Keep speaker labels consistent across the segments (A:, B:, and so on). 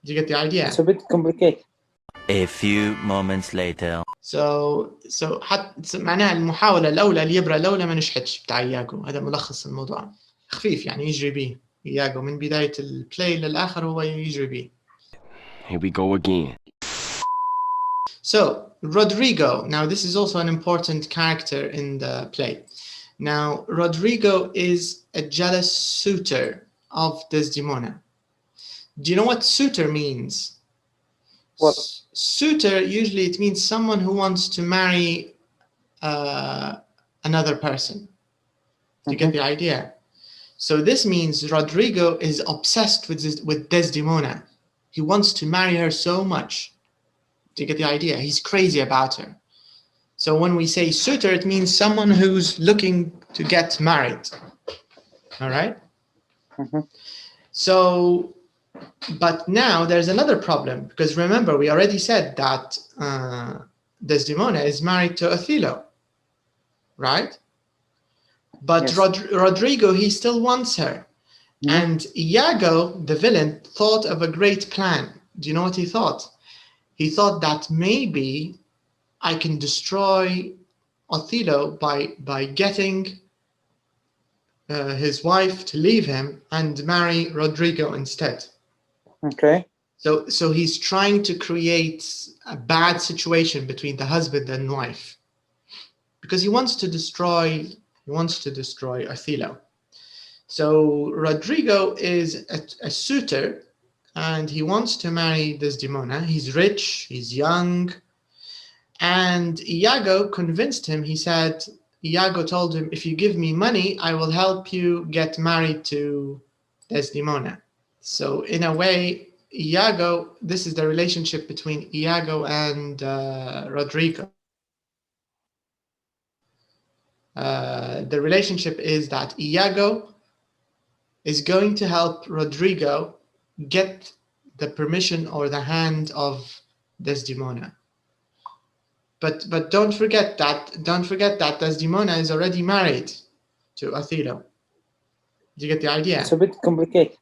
A: Do you get the idea?
B: It's a bit complicated.
C: A few moments later.
A: So حتى معناها المحاولة الأولى اليبرة الأولى ما نجحتش بتاع اياجو. هذا ملخص الموضوع. خفيف يعني يجري بيه اياجو من بداية البلاي للآخر هو يجري بيه.
D: Here we go again.
A: So Rodrigo, now this is also an important character in the play. Now Rodrigo is a jealous suitor of Desdemona. Do you know what suitor means?
B: What?
A: Suitor, usually it means someone who wants to marry another person. Do you get the idea? So this means Rodrigo is obsessed with Desdemona. He wants to marry her so much. Do you get the idea? He's crazy about her. So when we say suitor, it means someone who's looking to get married. All right? So, but now there's another problem, because remember, we already said that Desdemona is married to Othelo, right? But
B: Yes.
A: Rodrigo, he still wants her. And Iago, the villain, thought of a great plan. Do you know what he thought? He thought that maybe I can destroy Othelo by getting his wife to leave him and marry Rodrigo instead.
B: Okay.
A: So he's trying to create a bad situation between the husband and wife, because he wants to destroy Othelo. So Rodrigo is a suitor, and he wants to marry Desdemona. He's rich, he's young, and Iago convinced him. Iago told him, if you give me money, I will help you get married to Desdemona. So in a way, Iago, this is the relationship between Iago and Rodrigo. The relationship is that Iago is going to help Rodrigo get the permission or the hand of Desdemona. But don't forget that Desdemona is already married to Othelo. Do you get the idea?
B: It's a bit complicated.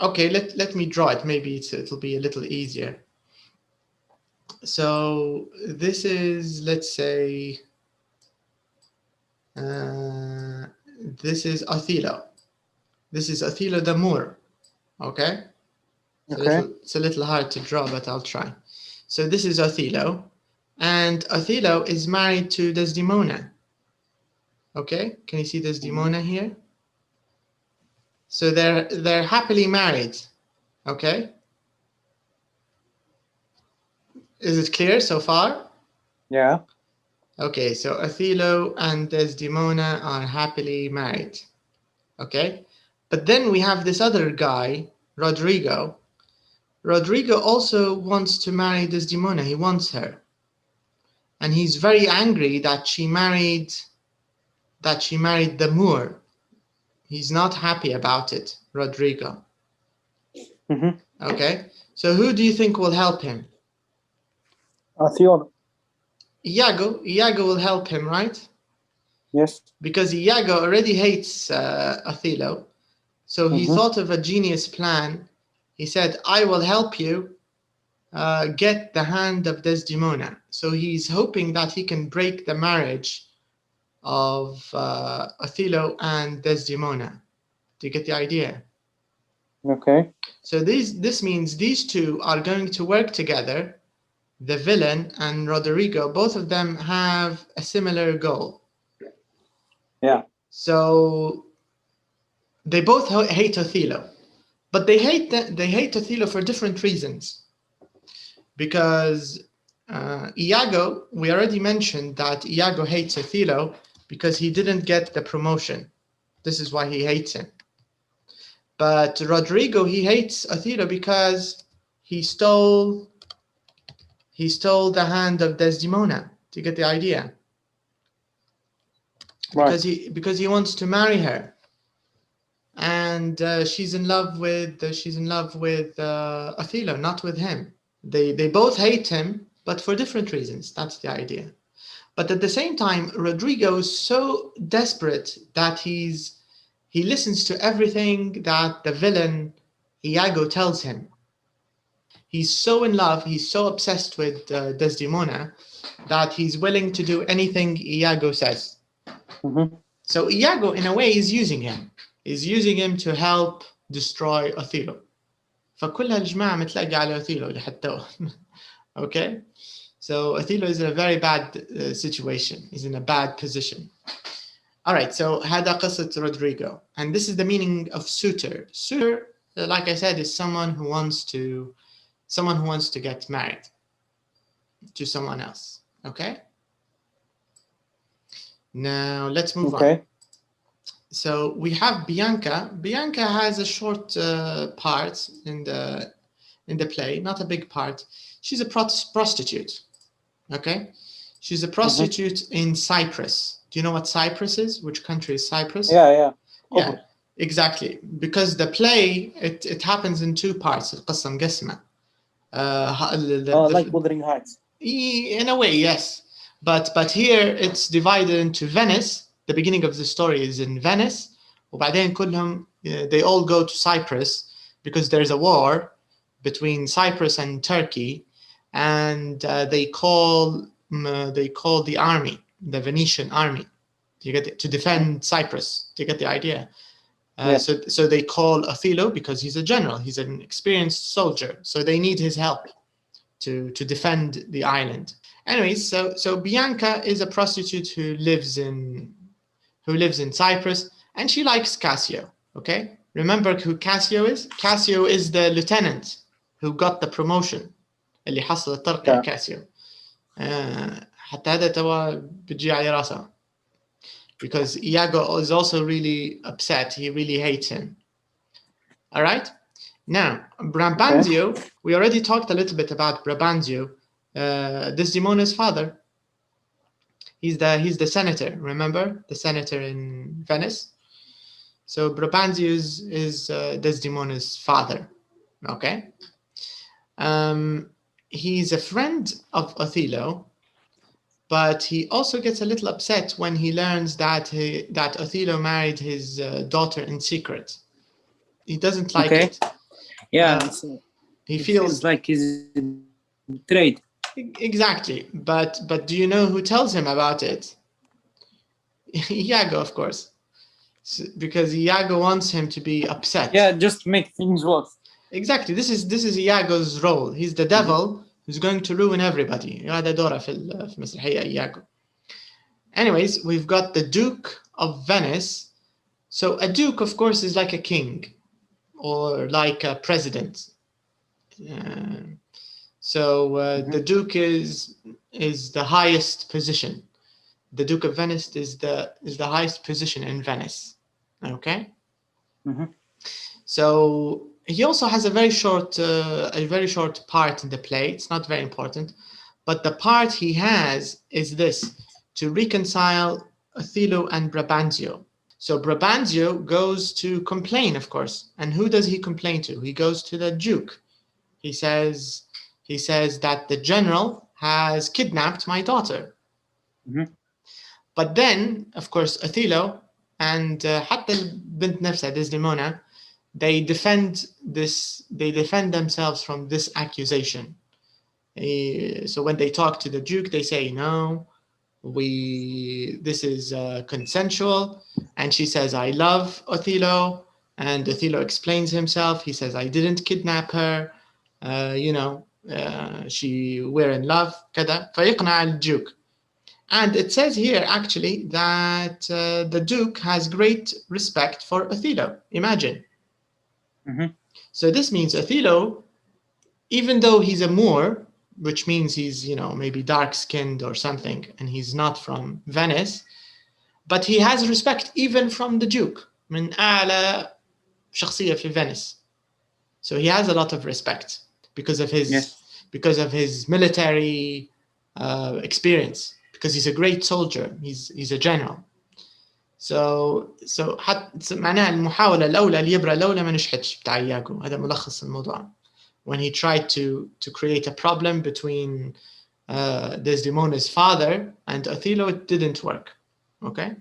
A: Okay, let me draw it. Maybe it'll be a little easier. So this is, let's say, this is Othelo. This is Othelo the Moor. Okay? It's a little hard to draw, but I'll try. So this is Othelo, and Othelo is married to Desdemona. Okay? Can you see Desdemona here? So they're happily married. Okay? Is it clear so far?
B: Yeah.
A: Okay, so Othelo and Desdemona are happily married. Okay? But then we have this other guy, Rodrigo. Rodrigo also wants to marry Desdemona. He wants her. And he's very angry that she married the Moor. He's not happy about it, Rodrigo. Okay? So who do you think will help him?
B: Othelo.
A: Iago will help him, right?
B: Yes.
A: Because Iago already hates Othelo. So he thought of a genius plan. He said, I will help you get the hand of Desdemona. So he's hoping that he can break the marriage of Othelo and Desdemona. Do you get the idea?
B: Okay.
A: So this means these two are going to work together. The villain and Rodrigo, both of them have a similar goal.
B: Yeah.
A: So they both hate Othelo, but they hate Othelo for different reasons. Because Iago, we already mentioned that Iago hates Othelo because he didn't get the promotion. This is why he hates him. But Rodrigo, he hates Othelo because he stole the hand of Desdemona. Do you get the idea?
B: Right.
A: Because he wants to marry her, and she's in love with Othelo, not with him. They both hate him, but for different reasons. That's the idea. But at the same time, Rodrigo is so desperate that he listens to everything that the villain Iago tells him. He's so in love, he's so obsessed with Desdemona that he's willing to do anything Iago says. So Iago, in a way, is using him. He's using him to help destroy Othello. فكل هالجماعة متلاقي على Othello لحتى. Okay? So Othello is in a very bad situation. He's in a bad position. All right, so هذا قصة Rodrigo. And this is the meaning of suitor. Suitor, like I said, is someone who wants to get married to someone else. Okay? Now let's move on. So we have Bianca. Bianca has a short part in the play, not a big part. She's a prostitute. Okay? She's a prostitute in Cyprus. Do you know what Cyprus is? Which country is Cyprus?
B: Yeah.
A: Yeah, exactly. Because the play, it happens in two parts. القصة مقسمة.
B: Like Wuthering Heights.
A: In a way, yes. But here it's divided into Venice. The beginning of the story is in Venice. وبعدين كلهم, they all go to Cyprus because there's a war between Cyprus and Turkey, and they call the army, the Venetian army, to defend Cyprus. Do you get the idea?
B: Yes.
A: So they call Othello because he's a general. He's an experienced soldier. So they need his help to defend the island. Anyways, so Bianca is a prostitute who lives in Cyprus, and she likes Cassio. Okay, remember who Cassio is? Cassio is the lieutenant who got the promotion. اللي حصل الطرق يا كاسيو. حتى هذا توا بتجي على راسه. Because Iago is also really upset. He really hates him. All right. Now, Brabantio, we already talked a little bit about Brabantio, Desdemona's father. He's the senator, remember? The senator in Venice. So Brabantio is Desdemona's father. Okay. He's a friend of Othello, but he also gets a little upset when he learns that Othello married his daughter in secret. He doesn't like it.
B: Yeah,
A: he feels
B: like he's betrayed.
A: Exactly, but do you know who tells him about it? Iago, of course, because Iago wants him to be upset.
B: Yeah, just make things worse.
A: Exactly. This is Iago's role. He's the devil who's going to ruin everybody. هذا دوره في المسرحية Iago. Anyways, we've got the Duke of Venice. So a duke, of course, is like a king or like a president. The Duke is the highest position. The Duke of Venice is the highest position in Venice. Okay. So he also has a very short part in the play. It's not very important, but the part he has is this: to reconcile Othello and Brabantio. So Brabantio goes to complain, of course, and who does he complain to? He goes to the Duke. He says that the general has kidnapped my daughter. But then, of course, Othello and حتى البنت نفسها Desdemona, they defend themselves from this accusation. So when they talk to the Duke, they say, no, this is consensual. And she says, I love Othello. And Othello explains himself. He says, I didn't kidnap her. We're in love. كذا فيقنع الدوك. And it says here actually that the Duke has great respect for Othello. Imagine. So this means Othello, even though he's a Moor, which means he's, maybe dark-skinned or something, and he's not from Venice, but he has respect even from the Duke. من أعلى شخصية في Venice. So he has a lot of respect because of his military experience, because he's a great soldier. He's a general. So معناها المحاولة الأولى اليبرة الأولى ما نجحتش بتاع إياجو. هذا ملخص الموضوع. When he tried to create a problem between Desdemona's father and Othello, it didn't work. Okay.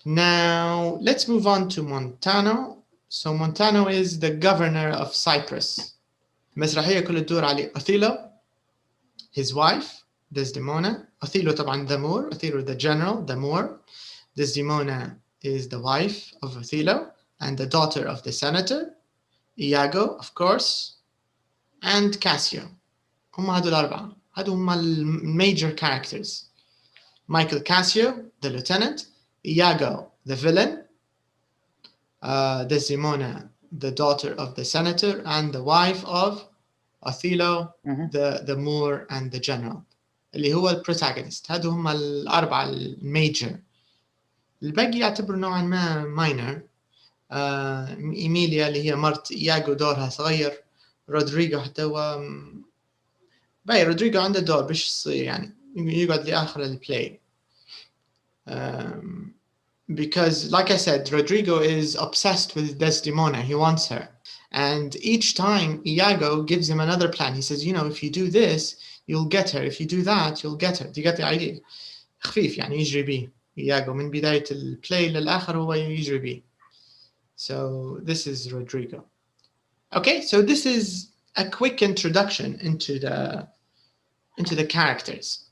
A: Now let's move on to Montano. So Montano is the governor of Cyprus. المسرحية كلها تدور على اوثيلو, his wife ديسديمونا. اوثيلو طبعا the Moor, اوثيلو the general, the Moor. Desdemona is the wife of Othello and the daughter of the senator. اياجو of course, and Cassio. هم هادو الأربعة. هادو هم major characters. Michael Cassio, the lieutenant. Iago, the villain. Desdemona, the daughter of the senator and the wife of Othello, the Moor and the general. اللي هو البروتاغونست. هادو هم الأربعة الميجر. الباقي يعتبر نوعا ما minor. إيميليا اللي هي مرت إياجو دورها صغير. رودريجو حتى هو باي رودريجو عنده دور بش صغير يعني يقعد لآخر البلاي. Because like I said, Rodrigo is obsessed with Desdemona. He wants her. And each time Iago gives him another plan. He says, you know, if you do this, you'll get her. If you do that, you'll get her. Do you get the idea? خفيف يعني يجري بيه. Iago من بداية البلاي للآخر هو يجري بيه. So this is Rodrigo. Okay, so this is a quick introduction into the characters.